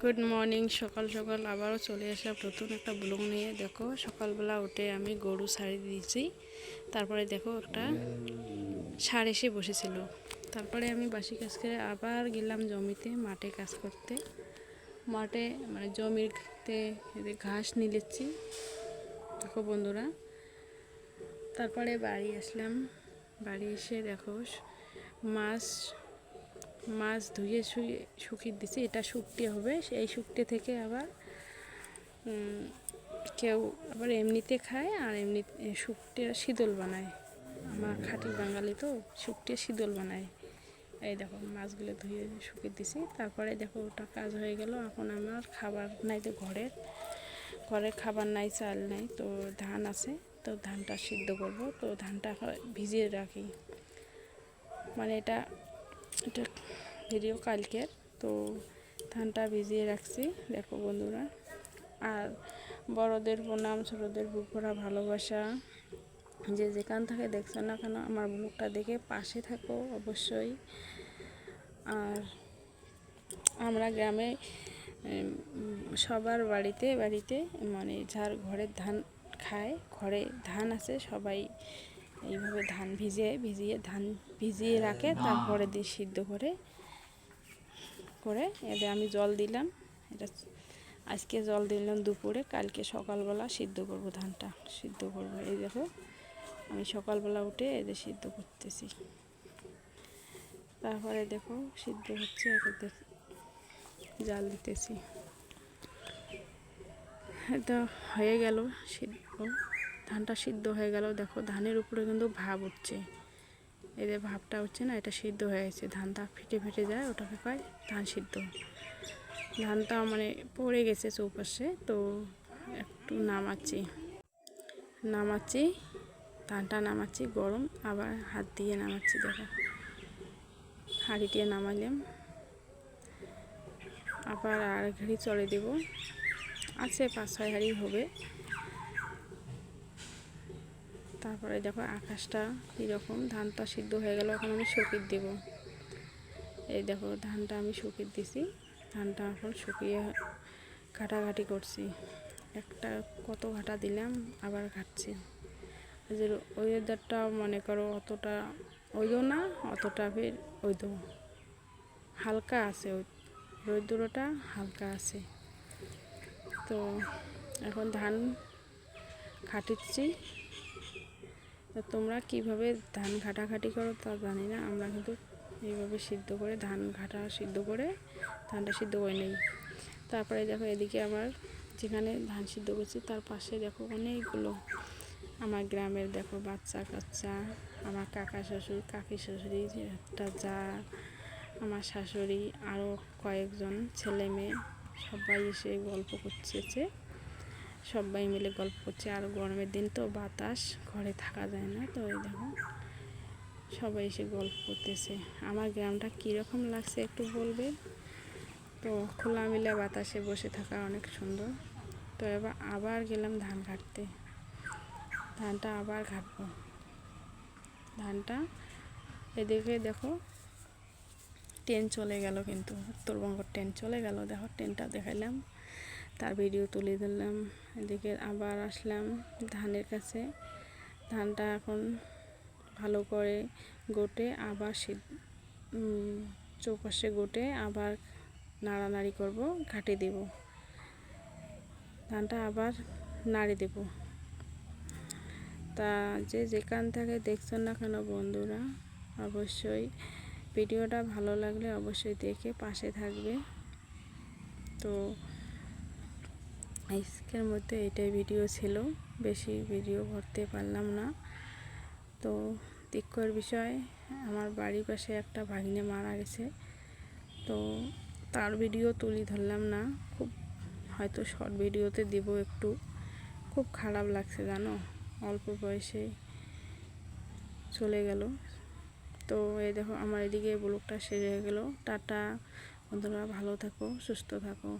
Good morning. সকাল সকাল আবারও চলে আসলাম নতুন একটা ব্লগ নিয়ে। দেখো সকালবেলা উঠে আমি গরু ছাড়ি দিয়েছি, তারপরে দেখো একটা ষাঁড় এসে বসেছিল। তারপরে আমি বাসি কাজ করে আবার গেলাম জমিতে, মাঠে কাজ করতে। মাঠে মানে জমিতে ঘাস নিলেছি দেখো বন্ধুরা। তারপরে বাড়ি আসলাম, বাড়ি এসে দেখো মাছ ধুয়ে শুকিয়ে দিছি। এটা শুকতে হবে, এই শুকতে থেকে আবার কেউ আবার এমনিতে খায় আর এমনি শুকতে শীতল বানায়। আমার খাঁটি বাঙালি তো, শুকতে শীতল বানায়। এই দেখো মাছগুলো ধুয়ে শুকিয়ে দিছি। তারপরে দেখো ওটা কাজ হয়ে গেল। এখন আমার খাবার নাই তো, ঘরে খাবার নাই, চাল নাই, তো ধান আছে, তো ধানটা সিদ্ধ করব। তো ধানটা ভিজিয়ে রাখি, মানে এটা ভিডিও কালকের। তো ধানটা ভিজিয়ে রাখছি দেখো বন্ধুরা। আর বড়দের প্রণাম, ছোটদের বুক ভরা ভালোবাসা। যে যেখান থেকে দেখছো না কেন আমার ব্লগটা দেখে পাশে থাকো অবশ্যই। আর আমরা গ্রামে সবার বাড়িতে বাড়িতে মানে যার ঘরে ধান খায়, ঘরে ধান আছে, সবাই এইভাবে ধান ভিজিয়ে রাখে, তারপরে দিয়ে সিদ্ধ করে এদের আমি জল দিলাম। এটা আজকে জল দিলাম দুপুরে, কালকে সকালবেলা সিদ্ধ করব, ধানটা সিদ্ধ করব। এই দেখো আমি সকালবেলা উঠে এদের সিদ্ধ করতেছি। তারপরে দেখো সিদ্ধ হচ্ছে, এটা জাল দিতেছি। এটা হয়ে গেল সিদ্ধ, ধানটা সিদ্ধ হয়ে গেল। দেখো ধানের উপরে কিন্তু ভাব উঠছে, এদের ভাবটা হচ্ছে না, এটা সিদ্ধ হয়ে গেছে। ধানটা ফেটে যায়, ওটাকে কয় ধান সিদ্ধ। ধানটা মানে পড়ে গেছে চৌপাশে, তো একটু নামাচ্ছি ধানটা নামাচ্ছি, গরম, আবার হাত দিয়ে নামাচ্ছি। দেখো হাঁড়ি দিয়ে নামাইলাম, আবার আর ঘড়ি চলে দেব, আছে 5-6 হাঁড়ি হবে। তারপরে দেখো আকাশটা কীরকম, ধানটা সিদ্ধ হয়ে গেল। এখন আমি শুকিয়ে দেব। এই দেখো ধানটা আমি শুকিয়ে দিছি, ধানটা এখন শুকিয়ে ঘাটাঘাটি করছি। একটা কত ঘাটা দিলাম, আবার ঘাটছি। যে ওয়েদারটা মনে করো অতটা ওইদো না, অতটা ফের ওইদো, হালকা আছে, ওই রৌদ্রটা হালকা আছে। তো এখন ধান ঘাটিচ্ছি। তো তোমরা কিভাবে ধান ঘাটাঘাটি করো তা জানি না, আমরা কিন্তু এইভাবে সিদ্ধ করে সিদ্ধ করে ধানটা সিদ্ধ করে নিই। তারপরে দেখো এদিকে আমার যেখানে ধান সিদ্ধ করছি তার পাশে দেখো অনেকগুলো আমার গ্রামের দেখো বাচ্চা কাচ্চা, আমার কাকা শ্বশুর, কাকি শ্বশুরি, একটা যা, আমার শাশুড়ি, আরও কয়েকজন ছেলে মেয়ে, সবাই এসে গল্প করছে, সবাই মিলে গল্প করছে। আর গরমের দিন তো বাতাস, ঘরে থাকা যায় না, তো এই দেখো সবাই এসে গল্প করতেছে। আমার গ্রামটা কীরকম লাগছে একটু বলবে। তো খোলামেলা বাতাসে বসে থাকা অনেক সুন্দর। তো এবার আবার গেলাম ধান কাটতে, ধানটা আবার ঘাটবো। ধানটা এদিকে দেখো ট্রেন চলে গেল, কিন্তু উত্তরবঙ্গ ট্রেন চলে গেল। দেখো ট্রেনটা দেখাইলাম, তার ভিডিও তুলে দিলাম। এদিকে আবার আসলাম ধানের কাছে। ধানটা এখন ভালো করে গোটে, আবার চৌপাশে গোটে আবার নাড়ানাড়ি করব, ঘাটে দেব, ধানটা আবার নাড়ি দেব। তা যে যেখান থেকে দেখছেন না কেন বন্ধুরা, অবশ্যই ভিডিওটা ভালো লাগলে অবশ্যই দেখে পাশে থাকবে। তো আজকের মধ্যে এটাই ভিডিও ছিল, বেশি ভিডিও করতে পারলাম না। তো দুঃখের বিষয়, আমার বাড়ির পাশে একটা ভাগিনে মারা গেছে, তো তার ভিডিও তুলে ধরলাম না। খুব হয়তো শর্ট ভিডিওতে দেব একটু। খুব খারাপ লাগছে জানো, অল্প বয়সে চলে গেল। তো এই দেখো আমার এদিকে ব্লগটা শেষ হয়ে গেল। টাটা বন্ধুরা, ভালো থাকো, সুস্থ থাকো।